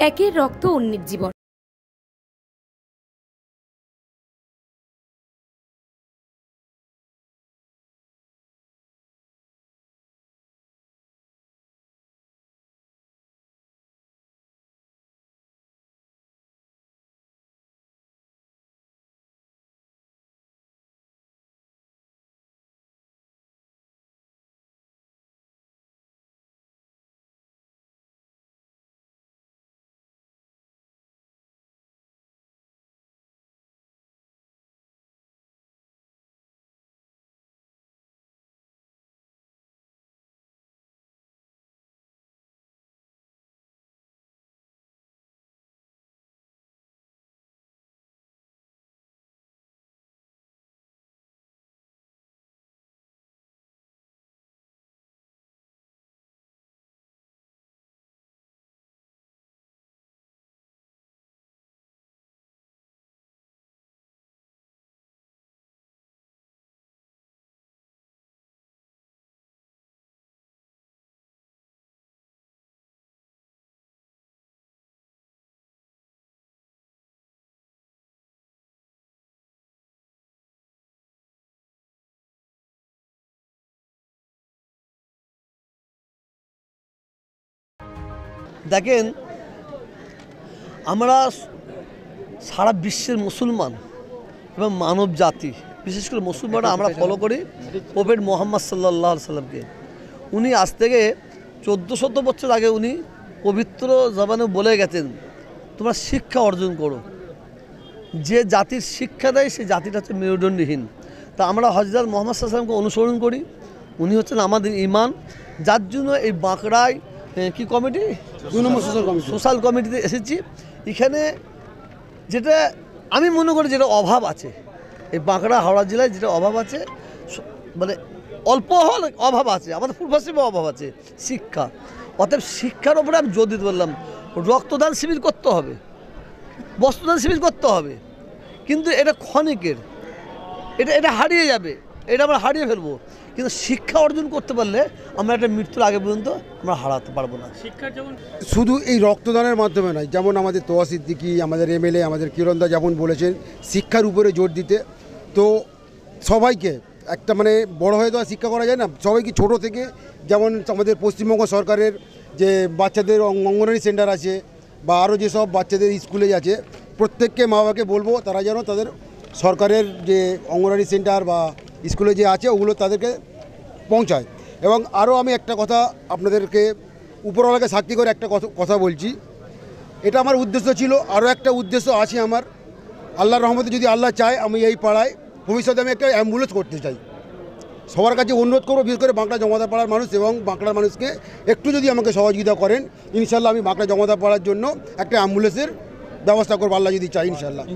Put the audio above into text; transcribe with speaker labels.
Speaker 1: একের রক্ত অন্যের জীবন।
Speaker 2: দেখেন, আমরা সারা বিশ্বের মুসলমান এবং মানব জাতি, বিশেষ করে মুসলমানরা আমরা ফলো করি প্রফেট মুহাম্মদ সাল্লাল্লাহু আলাইহি সাল্লামকে। উনি আজ থেকে 1400 বছর আগে উনি পবিত্র জবানে বলে গেছেন, তোমরা শিক্ষা অর্জন করো। যে জাতির শিক্ষা দেয় সেই জাতিটা হচ্ছে মেরুদণ্ডহীন। তা আমরা হযরত মুহাম্মদ সাল্লাল্লাহু আলাইহি সাল্লামকে অনুসরণ করি। উনি হচ্ছেন আমাদের ঈমান, যার জন্য এই বাঁকড়ায় কি কমিটি, 2 নম্বর সোশ্যাল কমিটিতে এসেছি। এখানে যেটা আমি মনে করি যেটা অভাব আছে, এই বাঁকড়া হাওড়া জেলায় যেটা অভাব আছে, মানে অল্প হলে অভাব আছে, আমাদের পূর্বাশ্রমে অভাব আছে শিক্ষা। অতএব শিক্ষার ওপরে আমি জোর দিতে বললাম, রক্তদান শিবির করতে হবে, বস্ত্রদান শিবির করতে হবে, কিন্তু এটা ক্ষণিকের, এটা হারিয়ে যাবে, এটা আমরা হারিয়ে ফেলবো। কিন্তু শিক্ষা অর্জন করতে পারলে আমরা একটা মৃত্যুর আগে পর্যন্ত আমরা হারাতে পারবো না। শিক্ষার যেমন
Speaker 3: শুধু এই রক্তদানের মাধ্যমে নয়, যেমন আমাদের তোয়া সিদ্দিকী, আমাদের এমএলএ, আমাদের কিরণদা যেমন বলেছেন শিক্ষার উপরে জোর দিতে, তো সবাইকে একটা মানে বড় হয়ে তো আর শিক্ষা করা যায় না, সবাইকে ছোট থেকে, যেমন আমাদের পশ্চিমবঙ্গ সরকারের যে বাচ্চাদের অঙ্গনওয়াড়ি সেন্টার আছে বা আরও যেসব বাচ্চাদের স্কুলে আছে, প্রত্যেককে মা বাবাকে বলবো তারা যেন তাদের সরকারের যে অঙ্গনওয়াড়ি সেন্টার বা স্কুলে যে আছে ওগুলো তাদেরকে পৌঁছায়। এবং আরও আমি একটা কথা আপনাদেরকে উপরওয়ালাকে সাক্ষী করে একটা কথা বলছি, এটা আমার উদ্দেশ্য ছিল, আরও একটা উদ্দেশ্য আছে আমার। আল্লাহর রহমতে যদি আল্লাহ চায়, আমি এই পাড়ায় ভবিষ্যতে আমি একটা অ্যাম্বুলেন্স করতে চাই। সবার কাছে অনুরোধ করবো, বিশেষ করে বাঁকড়া জমাদার পাড়ার মানুষ এবং বাঁকড়ার মানুষকে একটু যদি আমাকে সহযোগিতা করেন, ইনশাল্লাহ আমি বাঁকড়া জমাদার পাড়ার জন্য একটা অ্যাম্বুলেন্সের ব্যবস্থা করবো, আল্লাহ যদি চাই ইনশাল্লাহ।